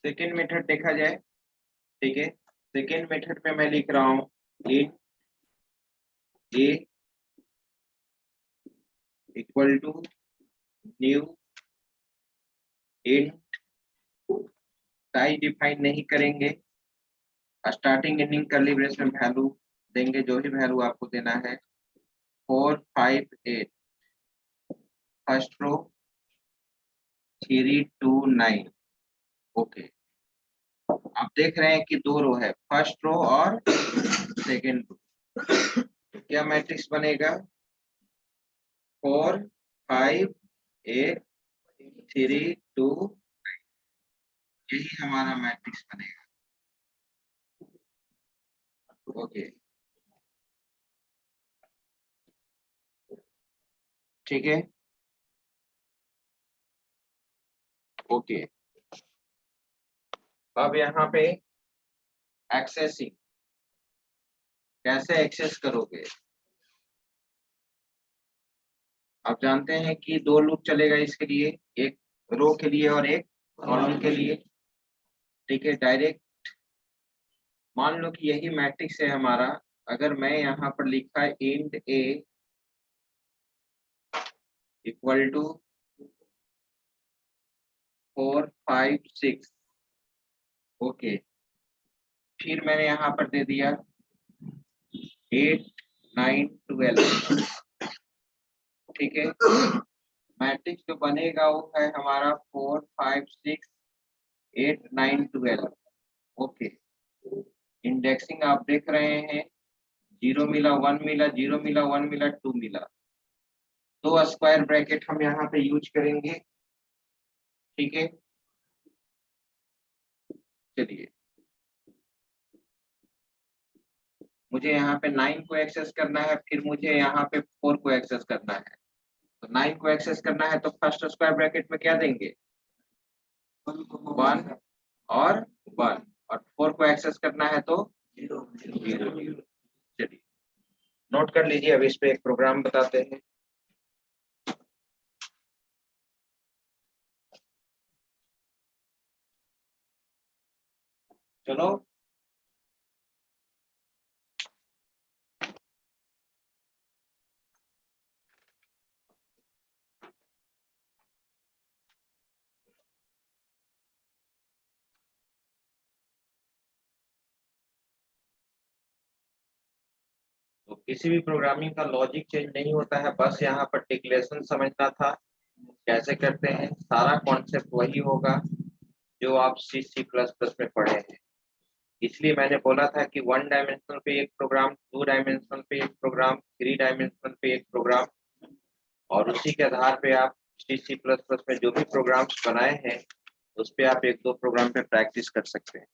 Second method देखा जाए, ठीक है। सेकेंड मेथड में मैं लिख रहा हूँ int a equal to new int, size define नहीं करेंगे, स्टार्टिंग एंडिंग कर्ली ब्रेस में वैल्यू देंगे, जो ही वैल्यू आपको देना है 4 5 8, फर्स्ट रो 3 2 9। ओके, आप देख रहे हैं कि दो रो है, फर्स्ट रो और सेकेंड रो। क्या मैट्रिक्स बनेगा? 4 5 8 3 2, यही हमारा मैट्रिक्स बनेगा। ओके, ठीक है। ओके, अब यहाँ पे एक्सेसिंग कैसे एक्सेस करोगे? आप जानते हैं कि दो लूप चलेगा इसके लिए, एक रो के लिए और एक कॉलम के लिए, ठीक है। डायरेक्ट मान लो कि यही मैट्रिक्स है हमारा, अगर मैं यहाँ पर लिखा है int a equal to 4 5 6, okay, फिर मैंने यहाँ पर दे दिया 8 9 12, ठीक है। मैट्रिक्स जो बनेगा वो है हमारा 4 5 6 8 9 12। ओके, इंडेक्सिंग आप देख रहे हैं, 0 मिला 1 मिला 0 मिला 1 मिला 2 मिला, दो स्क्वायर ब्रैकेट हम यहाँ पे यूज करेंगे, ठीक है। चलिए, मुझे यहाँ पे 9 को एक्सेस करना है, फिर मुझे यहाँ पे 4 को एक्सेस करना है। तो 9 को एक्सेस करना है तो फर्स्ट स्क्वायर ब्रैकेट में क्या देंगे? 1 और 1, और 4 को एक्सेस करना है तो 0 0। चलिए नोट कर लीजिए, अब इस पे एक प्रोग्राम बताते हैं। चलो, तो किसी भी प्रोग्रामिंग का लॉजिक चेंज नहीं होता है, बस यहाँ पर डिक्लेरेशन समझना था कैसे करते हैं। सारा कॉन्सेप्ट वही होगा जो आप सी सी प्लस प्लस में पढ़े हैं। इसलिए मैंने बोला था कि 1 डायमेंशनल पे एक प्रोग्राम, 2 डायमेंशनल पे एक प्रोग्राम, 3 डायमेंशनल पे एक प्रोग्राम, और उसी के आधार पे आप सी सी प्लस प्लस में जो भी प्रोग्राम्स बनाए हैं उस पे आप एक दो प्रोग्राम पे प्रैक्टिस कर सकते हैं।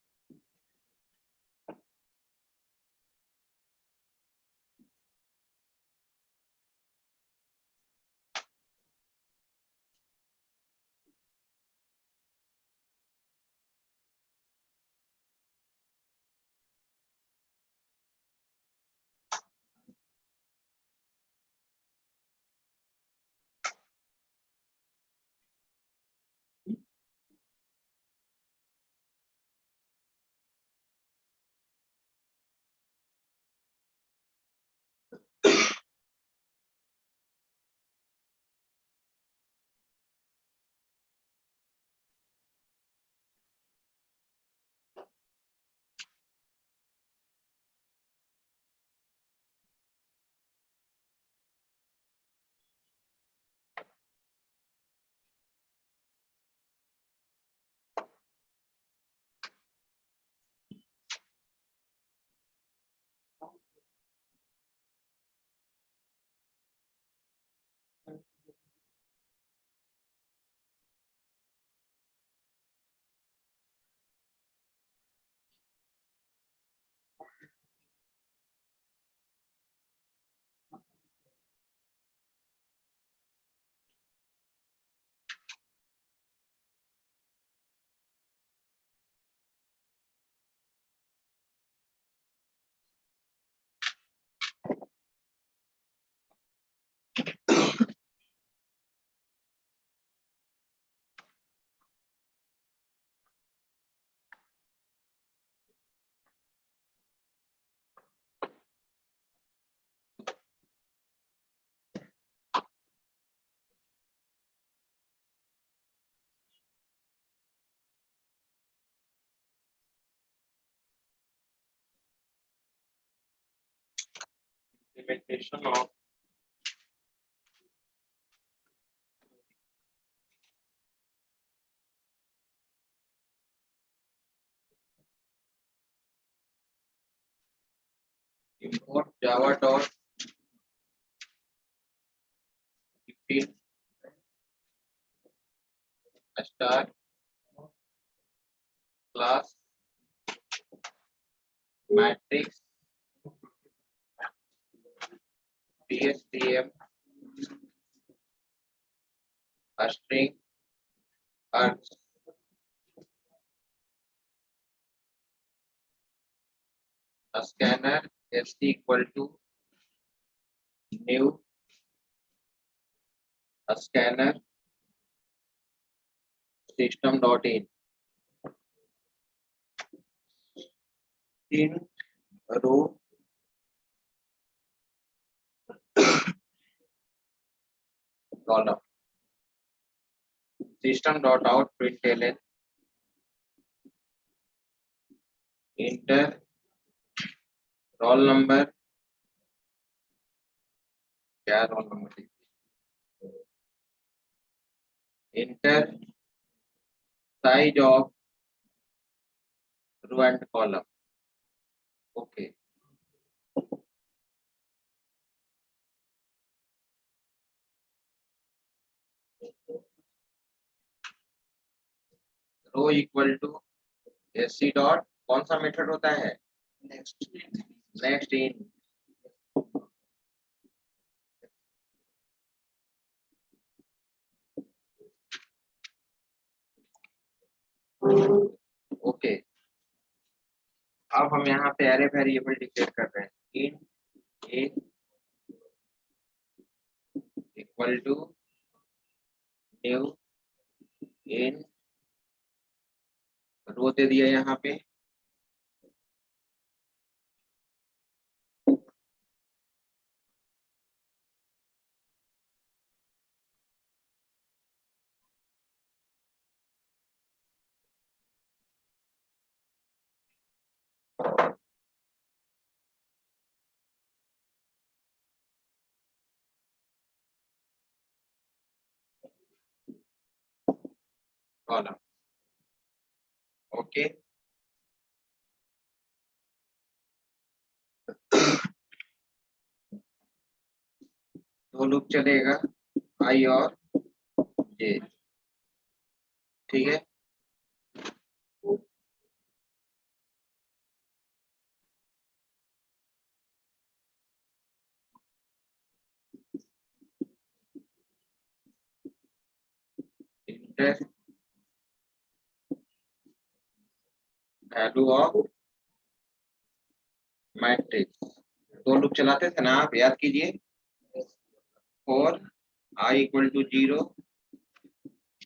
implementation of import java dot 15 star class matrix DSTM a string args a scanner st equal to new a scanner system dot in row column system dot out println enter roll number क्या roll number enter size of row and column okay row equal to sc dot कौन सा method होता है next in okay अब हम यहाँ पे array variable declare कर रहे हैं int a equal to new int row दे दिया यहाँ पे कॉलम ओके दो लूप चलेगा आई और जे ठीक है इंटर वैल्यू ऑफ मैट्रिक्स दो लूप चलाते थे ना आप याद कीजिए for i equal to 0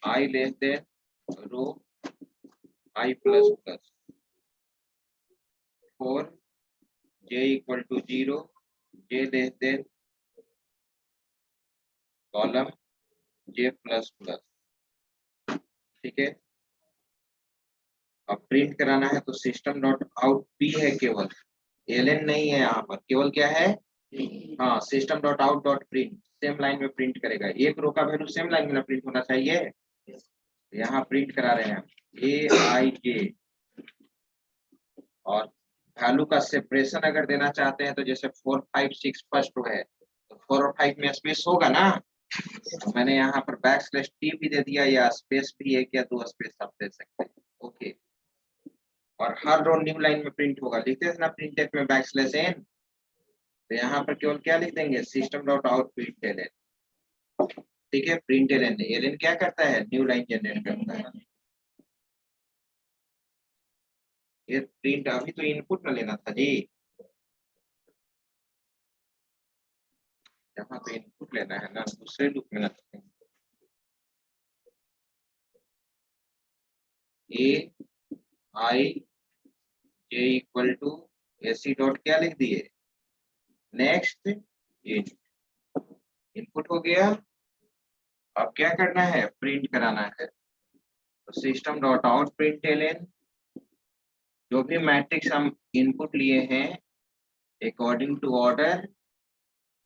i less than row i plus plus for j equal to 0 j less than column j plus plus ठीक है अब प्रिंट कराना है तो सिस्टम डॉट आउट पी है केवल एलएन नहीं है यहाँ पर केवल क्या है हाँ system dot out dot print same line में प्रिंट करेगा एक रो का वैल्यू सेम लाइन में प्रिंट होना चाहिए यहाँ प्रिंट करा रहे हैं ए आई जे और वैल्यू का सेपरेशन अगर देना चाहते हैं तो जैसे 4 5 6 फर्स्ट रो है तो 4 और 5 में स्पेस होगा ना तो मैंने यहाँ पर बैक स्लैश टी भी दे दिया या स्पेस भी एक या दो स्पेस आप दे सकते हैं ओके और हर रो न्यू लाइन में प्रिंट होगा लिखते हैं ना प्रिंट में बैक स्लैश एन तो यहाँ पर केवल क्या लिख देंगे system dot out print LN ठीक है प्रिंट एलएन एलएन क्या करता है न्यू लाइन जनरेट करता है ये प्रिंट अभी तो इनपुट में लेना था जी यहाँ पे इनपुट लेना है ना दूसरे लूप में ना ए आई जे इक्वल टू एसी डॉट क्या लिख दिए नेक्स्ट इनपुट हो गया अब क्या करना है प्रिंट कराना है तो system dot out print LN जो भी मैट्रिक्स हम इनपुट लिए हैं अकॉर्डिंग टू ऑर्डर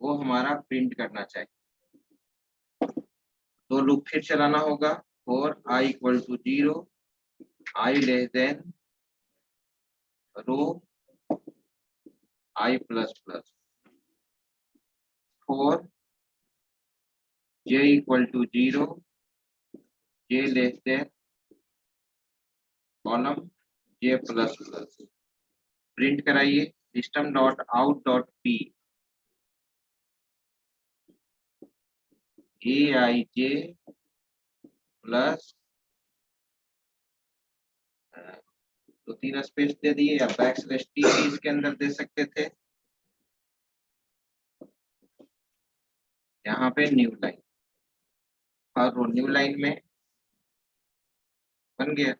वो हमारा प्रिंट करना चाहिए। तो लूप फिर चलाना होगा for i equal to 0, i less than row i plus plus, for j equal to 0, j less than column j plus plus. Print कराइए system dot out dot p aij plus 2-3 space दे दिए, या back slash T भी इसके अंदर दे सकते थे। यहाँ पे न्यू लाइन, हर रो न्यू लाइन में बन गया।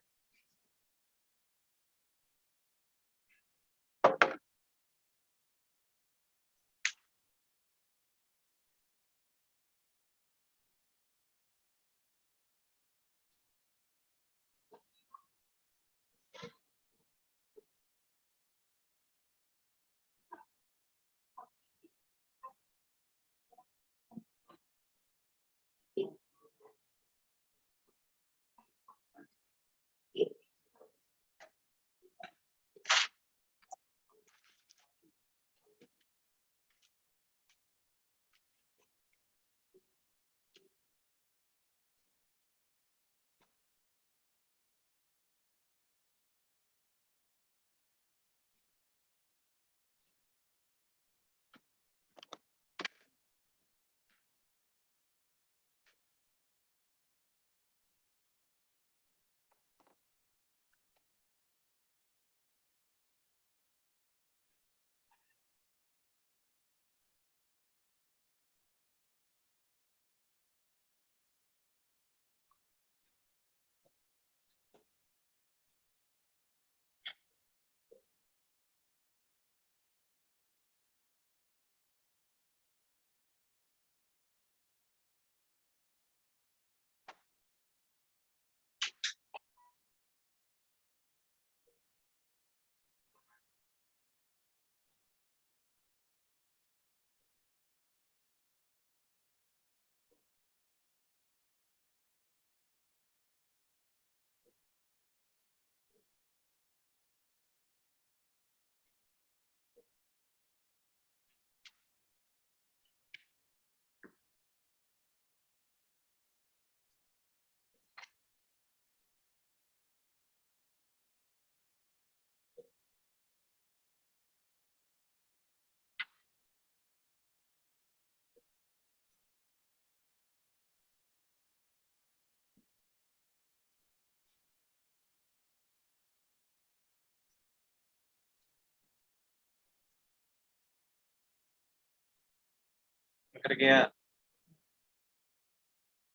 कर गया,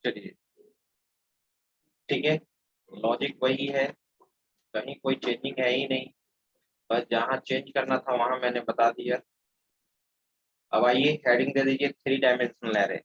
चलिए ठीक है, लॉजिक वही है, कहीं कोई चेंजिंग है ही नहीं, बस जहाँ चेंज करना था वहां मैंने बता दिया। अब आइए हेडिंग दे दीजिए 3 डायमेंशनल एरे।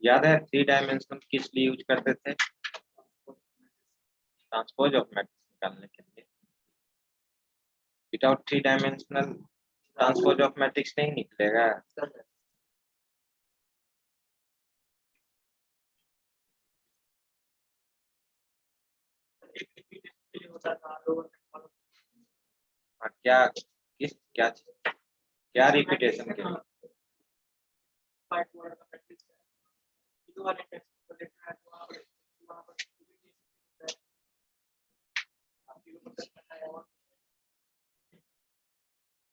याद है 3 डायमेंशनल किस लिए यूज करते थे? ट्रांसपोज ऑफ मैट्रिक्स निकालने के लिए। Without 3 dimensional transpose of matrix नहीं निकलेगा। क्या किस क्या क्या रिपीटेशन के लिए?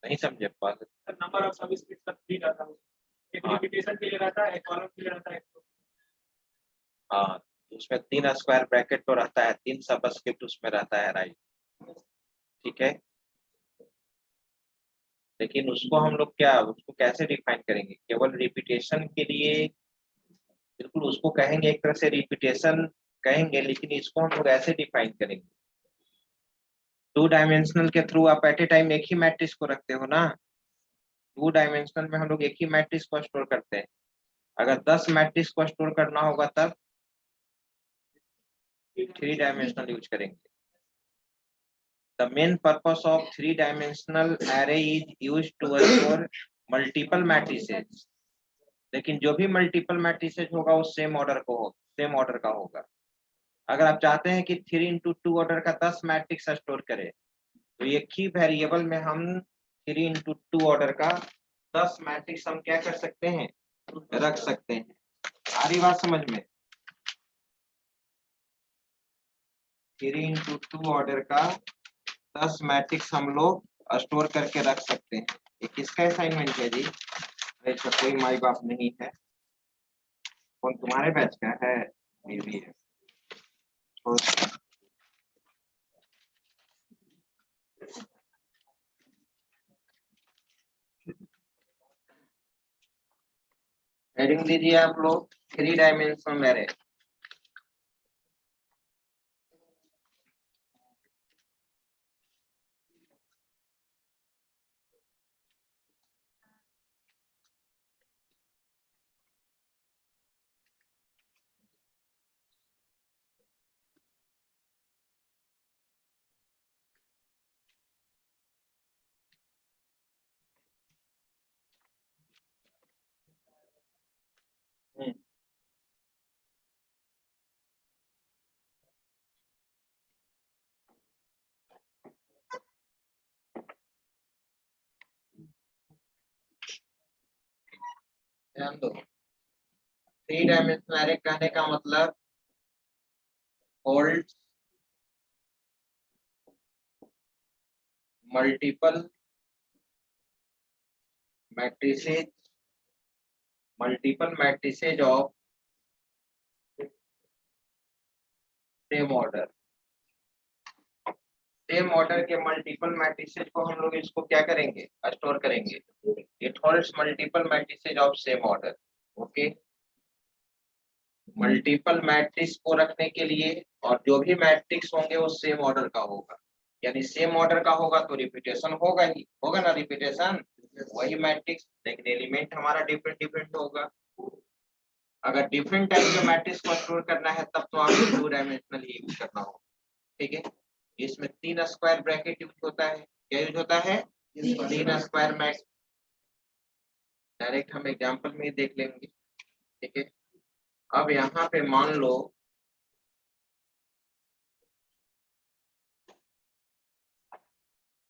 नहीं समझे बात। नंबर ऑफ सर्विस बिट्स का 3 रहता है, एक रिपीटेशन के लिए रहता है, एक कॉलम के लिए रहता है। हाँ उसमें 3 स्क्वायर ब्रैकेट तो रहता है, 3 सबस्क्रिप्ट उसमें रहता है, राइट। ठीक है, लेकिन उसको हम लोग क्या, उसको कैसे डिफाइन करेंगे? केवल रिपीटेशन के लिए बिल्कुल उसको कहेंगे, एक तरह से रिपीटेशन कहेंगे, लेकिन इसको हम लोग ऐसे डिफाइन करेंगे। 2 डायमेंशनल के थ्रू आप एट ए टाइम एक ही मैट्रिक्स को रखते हो ना। 2 डायमेंशनल में हम लोग एक ही मैट्रिक्स को स्टोर करते हैं। अगर 10 मैट्रिक्स को स्टोर करना होगा तब 3 डायमेंशनल यूज करेंगे। The main purpose of 3-dimensional array is used to store multiple matrices. लेकिन जो भी मल्टीपल मैट्रिसेज होगा वो सेम ऑर्डर का होगा। अगर आप चाहते हैं कि 3x2 ऑर्डर का 10 मैट्रिक्स स्टोर करें, तो एक ही वेरिएबल में हम 3x2 ऑर्डर का 10 मैट्रिक्स हम क्या कर सकते हैं, रख सकते हैं। सारी बात समझ में? 3x2 ऑर्डर का 10 मैट्रिक्स हम लोग स्टोर करके रख सकते हैं। ये किसका असाइनमेंट है जी? ऐसा कोई माई बाप नहीं है। कौन तुम्हारे बैच का है? मेरी है। हेडिंग दीजिए आप लोग, 3 डायमेंशनल एरे। ध्यान दो, 3 डायमेंशनल एरे कहने का मतलब hold multiple matrices of same order. Same order के मल्टीपल मैट्रिसेज को हम लोग इसको क्या करेंगे, स्टोर करेंगे। It holds multiple matrices of same order. Okay, multiple matrix को रखने के लिए, और जो भी मैट्रिक्स होंगे वो सेम ऑर्डर का होगा। यानी सेम ऑर्डर का होगा तो रिपीटेशन होगा ही, होगा ना रिपीटेशन, वही मैट्रिक्स, लेकिन एलिमेंट हमारा डिफरेंट डिफरेंट होगा। अगर डिफरेंट टाइप के मैट्रिक्स को स्टोर करना है तब तो आपको 2 डायमेंशनल ही यूज करना होगा। ठीक है, इसमें 3 स्क्वायर ब्रैकेट यूज होता है। क्या यूज होता है? 3 स्क्वायर मैट्रिक्स। डायरेक्ट हम एग्जांपल में ही देख लेंगे। ठीक है, अब यहाँ पे मान लो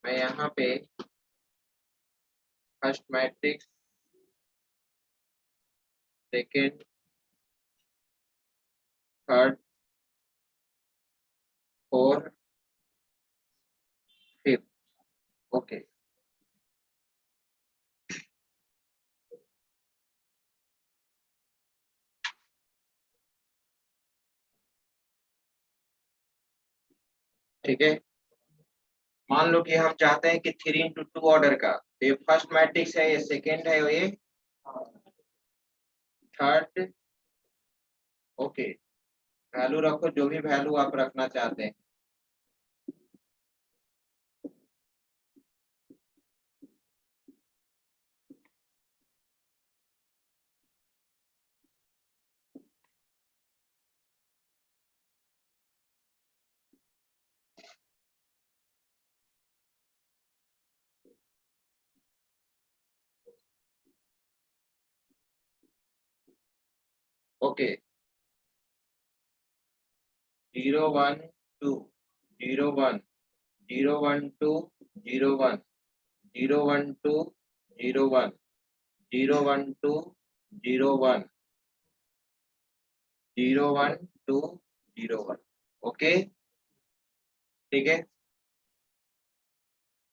मैं यहाँ पे first matrix, second, third, fourth, fifth. Okay, ठीक है। मान लो कि हम चाहते हैं कि 3x2 ऑर्डर का, तो ये फर्स्ट मैट्रिक्स है, ये सेकेंड है, ये थर्ड। ओके, वैल्यू रखो जो भी वैल्यू आप रखना चाहते हैं। ओके, 0 1 2 0 1 0 1 2 0 1 0 1 2 0 1 0 1 2 0 1 0 1 2 0 1। ओके, ठीक है।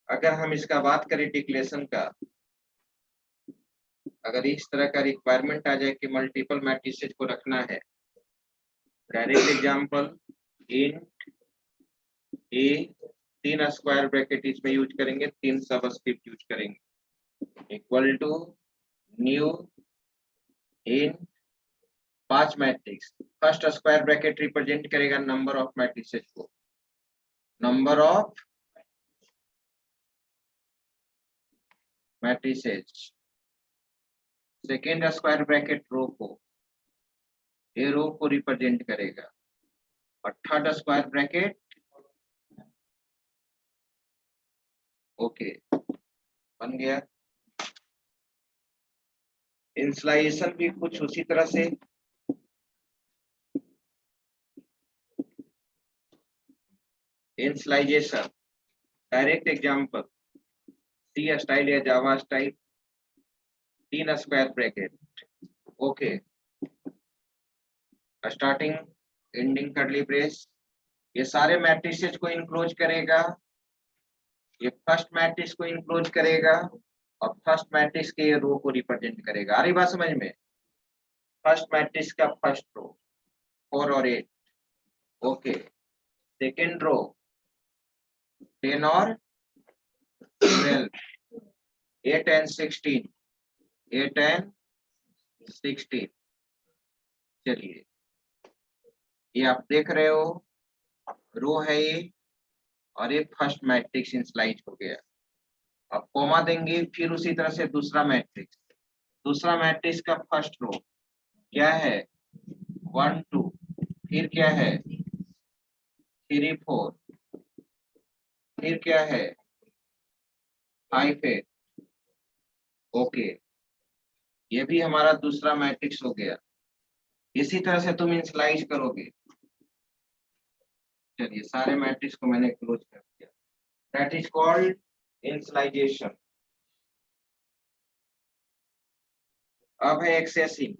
अगर हम इसका बात करें डिक्लेरेशन का, अगर इस तरह का रिक्वायरमेंट आ जाए कि मल्टीपल मैट्रिसेज को रखना है, direct example int a, 3 square bracket इसमें यूज करेंगे, 3 सबस्क्रिप्ट यूज करेंगे, equal to new int 5 matrix. First square bracket represent करेगा नंबर ऑफ मैट्रिसेस को, number of matrices. Second square bracket row को, ये रो को रिप्रेजेंट करेगा, और थर्ड स्क्वायर ब्रैकेट ओके बन गया। इनिशियलाइजेशन भी कुछ उसी तरह से, initialisation direct example C style या Java style, 3 square bracket okay, starting ending curly brace, ये सारे मैट्रिसेस को इनक्लोज करेगा, ये फर्स्ट मैट्रिक्स को इनक्लोज करेगा, और फर्स्ट मैट्रिक्स के ये रो को रिप्रेजेंट करेगा। आ रही बात समझ में? फर्स्ट मैट्रिक्स का फर्स्ट रो 4 और 8 ओके, सेकेंड रो 10 और 12, 8 एंड 16, 8 एंड 16। चलिए ये आप देख रहे हो रो है ये, और ये फर्स्ट मैट्रिक्स इनिशियलाइज हो गया। अब कॉमा देंगे, फिर उसी तरह से दूसरा मैट्रिक्स का फर्स्ट रो क्या है 1 2, फिर क्या है 3 4, फिर क्या है 5 8 ओके, ये भी हमारा दूसरा मैट्रिक्स हो गया। इसी तरह से तुम इनिशियलाइज करोगे। चलिए सारे मैट्रिक्स को मैंने क्लोज कर दिया, दैट इज कॉल्ड इनिशियलाइजेशन। अब है एक्सेसिंग।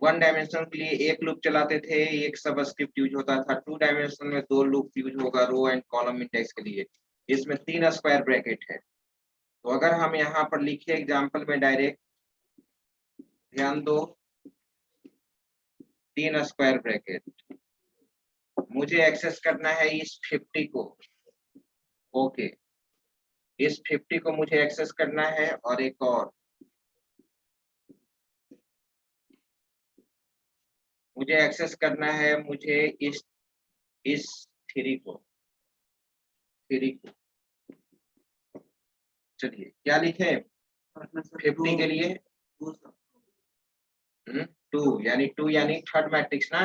1 डायमेंशन के लिए एक लूप चलाते थे, एक सबस्क्रिप्ट यूज होता था। 2 डायमेंशन में 2 लूप यूज होगा रो एंड कॉलम इंडेक्स के लिए। इसमें 3 स्क्वायर ब्रैकेट है। तो अगर हम यहाँ पर लिखे एग्जांपल में डायरेक्ट, ध्यान दो 3 स्क्वायर ब्रैकेट, मुझे एक्सेस करना है इस 50 को ओके, इस 50 को मुझे एक्सेस करना है, और एक और मुझे एक्सेस करना है, मुझे इस 3 को चलिए क्या लिखे 50 के लिए 2 यानी थर्ड मैट्रिक्स ना,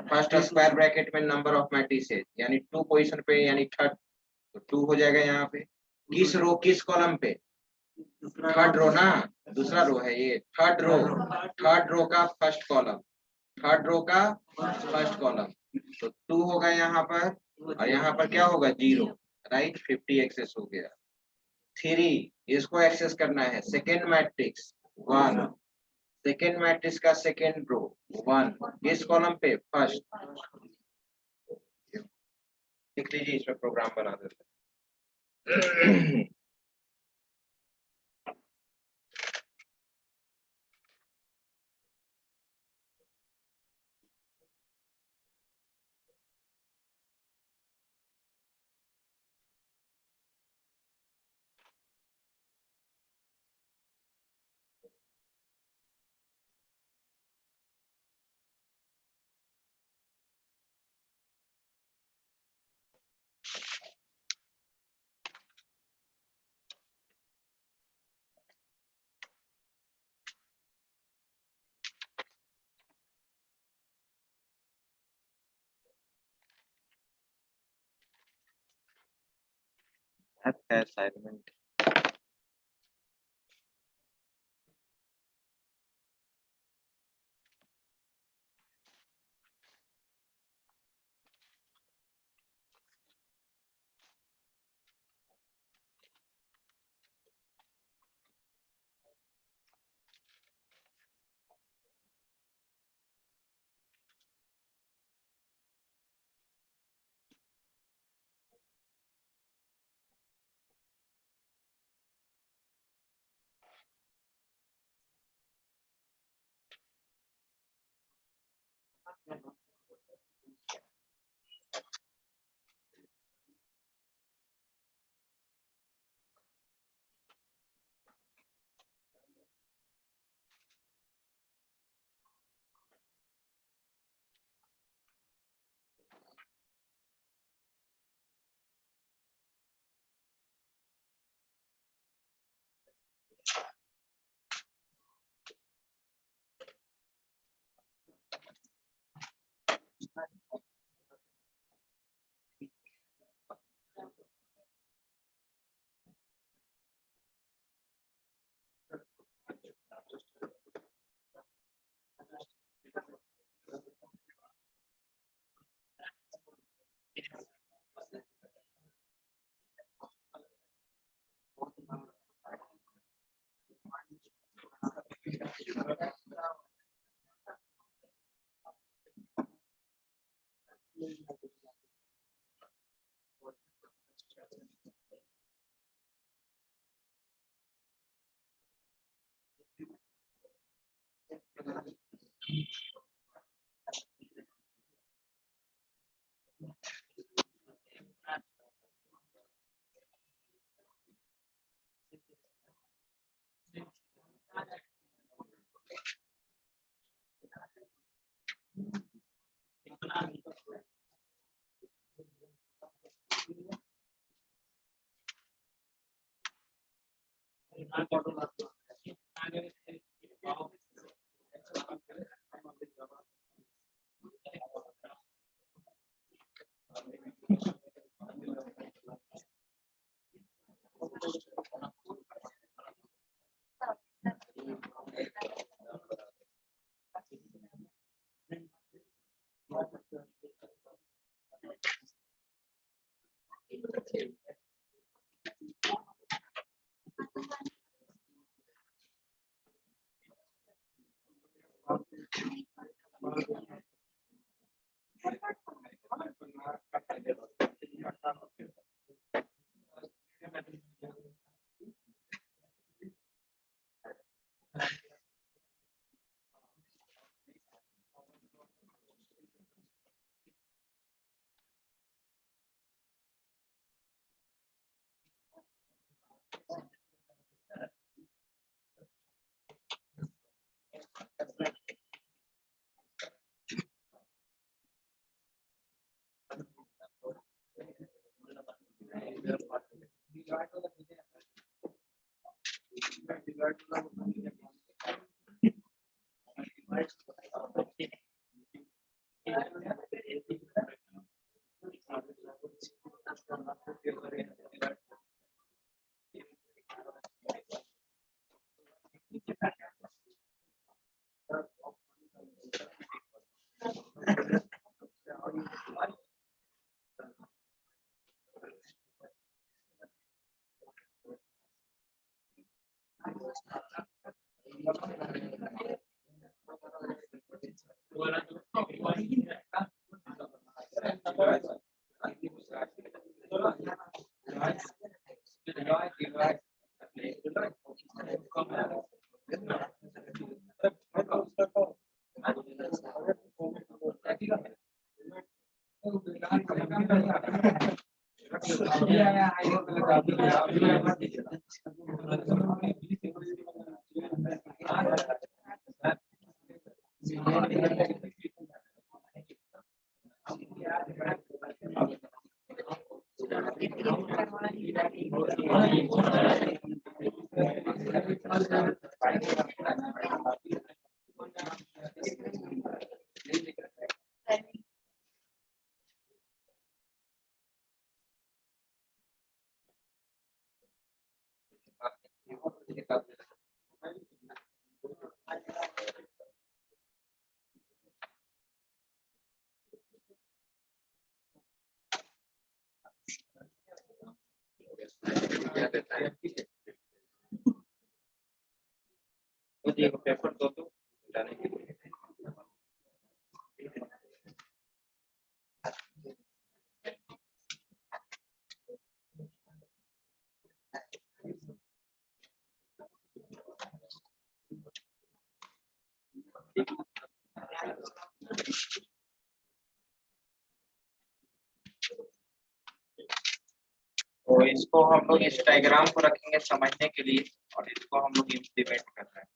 फर्स्ट स्क्वायर ब्रैकेट में नंबर ऑफ मैट्रिसेस यानी 2 पोजीशन पे यानी थर्ड, तो 2 हो जाएगा यहाँ पे। किस रो किस कॉलम पे, थर्ड रो ना, दूसरा रो है ये, थर्ड रो का फर्स्ट कॉलम, थर्ड रो का फर्स्ट कॉलम, तो 2 होगा यहाँ पर, और यहाँ पर क्या होगा 0, राइट। 50 एक्सेस हो गया। 3 इसको एक्सेस करना है, सेकेंड मैट्रिक्स 1, सेकेंड मैट्रिक्स का सेकेंड रो 1, इस कॉलम पे फर्स्ट, लिख लीजिए, इसमें प्रोग्राम बना देते हैं। असाइनमेंट पेपर दो तो जाने के लिए इसको हम लोग इस डायग्राम को रखेंगे समझने के लिए और इसको हम लोग इम्प्लीमेंट कर रहे हैं।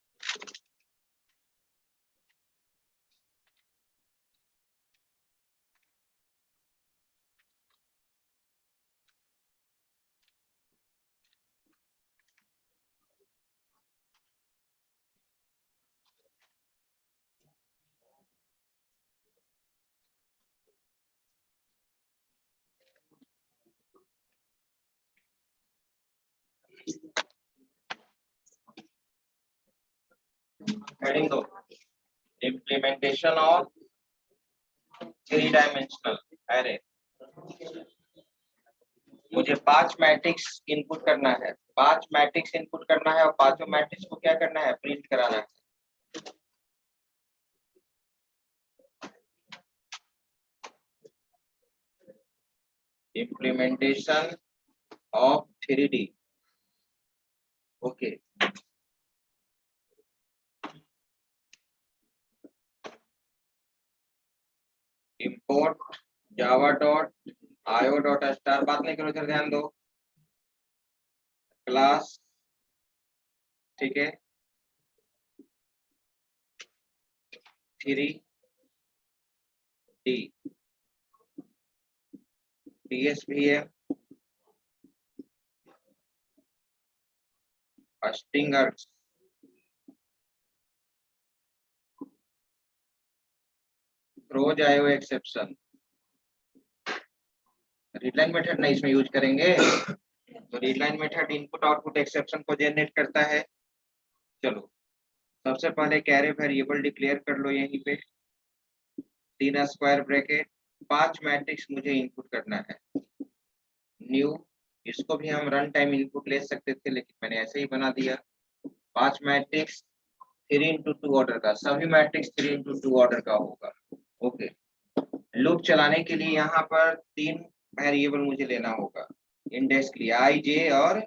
हेडिंग दो, इम्प्लीमेंटेशन ऑफ 3 डायमेंशनल एरे। मुझे 5 मैट्रिक्स इनपुट करना है, 5 मैट्रिक्स इनपुट करना है और पांचों मैट्रिक्स को क्या करना है, प्रिंट कराना है। Implementation of 3D। Okay, import Java dot IO dot star, बात नहीं करो, इधर ध्यान दो, क्लास, ठीक है, 3D DSVM strings, throws IO exception. Read line method नहीं इसमें यूज करेंगे, तो read line method input output exception को जनरेट करता है। चलो, सबसे पहले कैरे वेरिएबल डिक्लेयर कर लो यहीं पे, 3 स्क्वायर ब्रैकेट, 5 मैट्रिक्स मुझे इनपुट करना है। न्यू, इसको भी हम रन टाइम इनपुट ले सकते थे लेकिन मैंने ऐसे ही बना दिया। 5 मैट्रिक्स 3x2 ऑर्डर का, सभी मैट्रिक्स 3x2 ऑर्डर का होगा। ओके, लूप चलाने के लिए यहाँ पर 3 वेरिएबल मुझे लेना होगा इंडेक्स के लिए, आई, जे और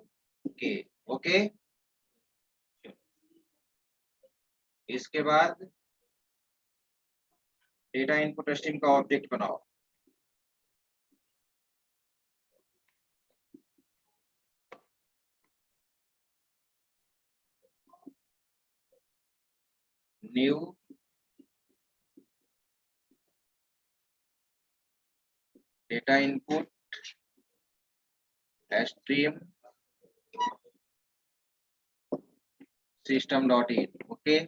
के। ओके, इसके बाद डेटा इनपुट स्ट्रीम का ऑब्जेक्ट बनाओ। New, data input stream system dot in. Okay,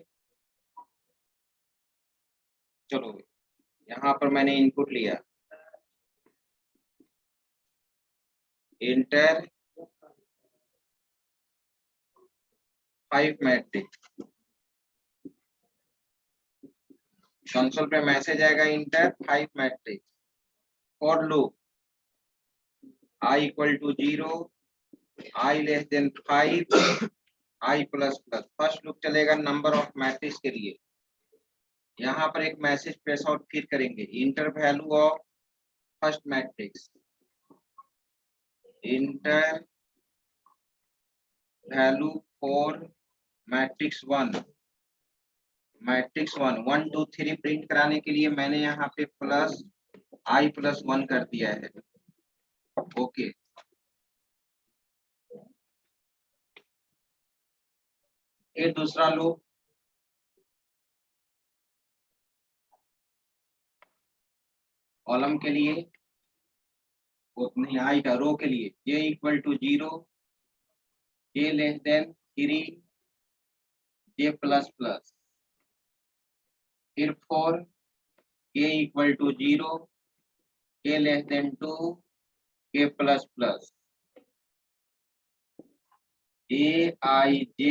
चलो यहाँ पर मैंने इनपुट लिया, इंटर 5 मैट्रिक्स, कंसोल पे मैसेज आएगा enter 5 matrix. For loop i equal to 0, i less than 5, i plus plus. First loop चलेगा नंबर ऑफ मैट्रिक्स के लिए। यहाँ पर एक मैसेज प्रेस आउट फिर करेंगे, inter value of first matrix, inter value for matrix 1, matrix 1 1 2 3 print कराने के लिए मैंने यहाँ पे प्लस i प्लस 1 कर दिया है। ओके, ये दूसरा लूप, कॉलम के लिए, वो नहीं i का, रो के लिए, j equal to 0, j less than 3, j plus plus, फिर 4, k equal to 0, k less than 2, k plus plus, a i j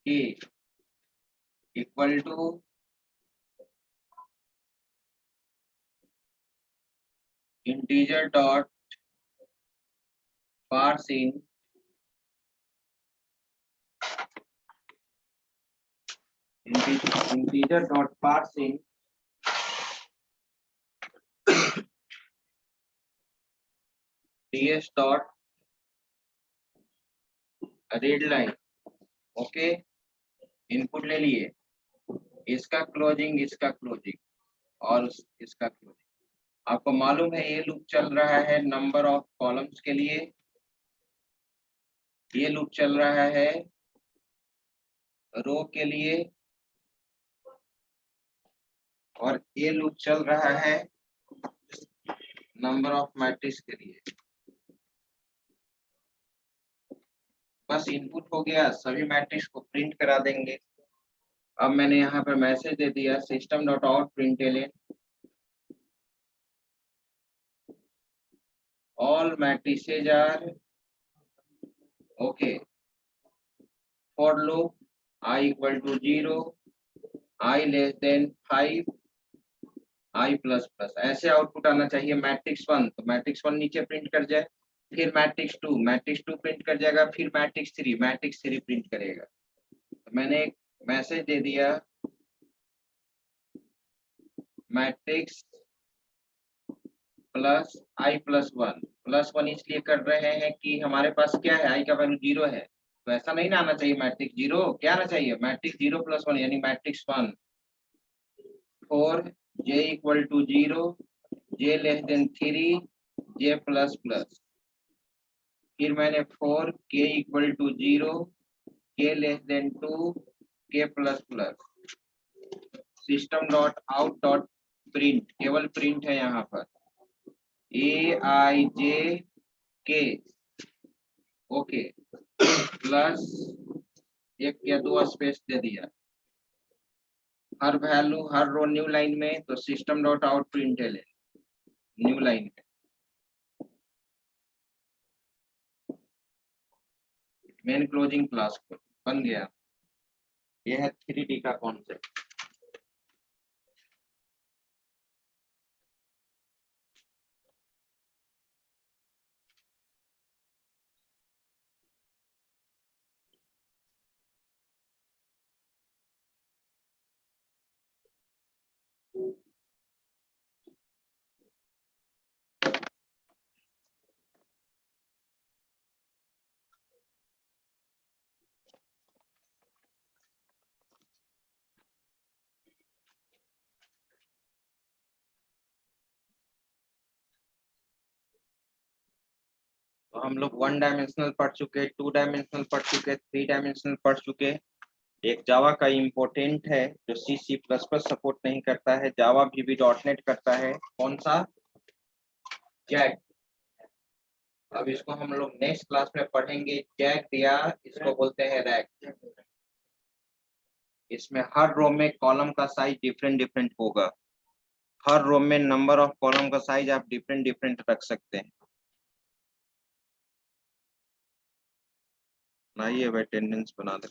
k equal to integer dot parsing integer dot parsing ds dot read line. Okay, input ले लिए, इसका closing, इसका closing और इसका closing. आपको मालूम है ये लूप चल रहा है नंबर ऑफ कॉलम्स के लिए, ये लूप चल रहा है रो के लिए और ये लूप चल रहा है नंबर ऑफ मैट्रिक्स के लिए। बस इनपुट हो गया, सभी मैट्रिक्स को प्रिंट करा देंगे। अब मैंने यहाँ पर मैसेज दे दिया system dot out println all matrices are okay for loop I equal to 0, I less than 5, I plus plus। ऐसे आउटपुट आना चाहिए मैट्रिक्स 1, तो मैट्रिक्स 1 नीचे प्रिंट कर जाए, फिर मैट्रिक्स 2 प्रिंट कर जाएगा, फिर मैट्रिक्स 3 प्रिंट करेगा। तो मैंने एक मैसेज दे दिया matrix plus I plus 1 plus 1 इसलिए कर रहे हैं कि हमारे पास क्या है, I का वैल्यू 0 है, तो ऐसा नहीं ना आना चाहिए मैट्रिक्स 0, क्या आना चाहिए मैट्रिक्स 0 प्लस 1 यानी matrix 1 4 j equal to 0, j less than 3, j plus plus। फिर मैंने 4 k equal to 0, k less than 2, k plus plus। System dot out dot print, केवल प्रिंट है यहाँ पर aij k ओके प्लस एक या दो स्पेस दे दिया, हर वैल्यू हर रो न्यू लाइन में, तो system dot out println new line में मेन क्लोजिंग क्लास को बन गया। यह है 3D का कॉन्सेप्ट। तो हम लोग 1 डायमेंशनल पढ़ चुके, 2 डायमेंशनल पढ़ चुके, 3 डायमेंशनल पढ़ चुके। एक जावा का इम्पोर्टेंट है जो C++ सपोर्ट नहीं करता है, जावा VB.NET करता है, कौन सा, जैक। अब इसको हम लोग नेक्स्ट क्लास में पढ़ेंगे। जैक या इसको बोलते हैं रैक। इसमें हर रो में कॉलम का साइज डिफरेंट होगा, हर रो में नंबर ऑफ कॉलम का साइज आप डिफरेंट रख सकते हैं। आइए भाई अटेंडेंस बना दे।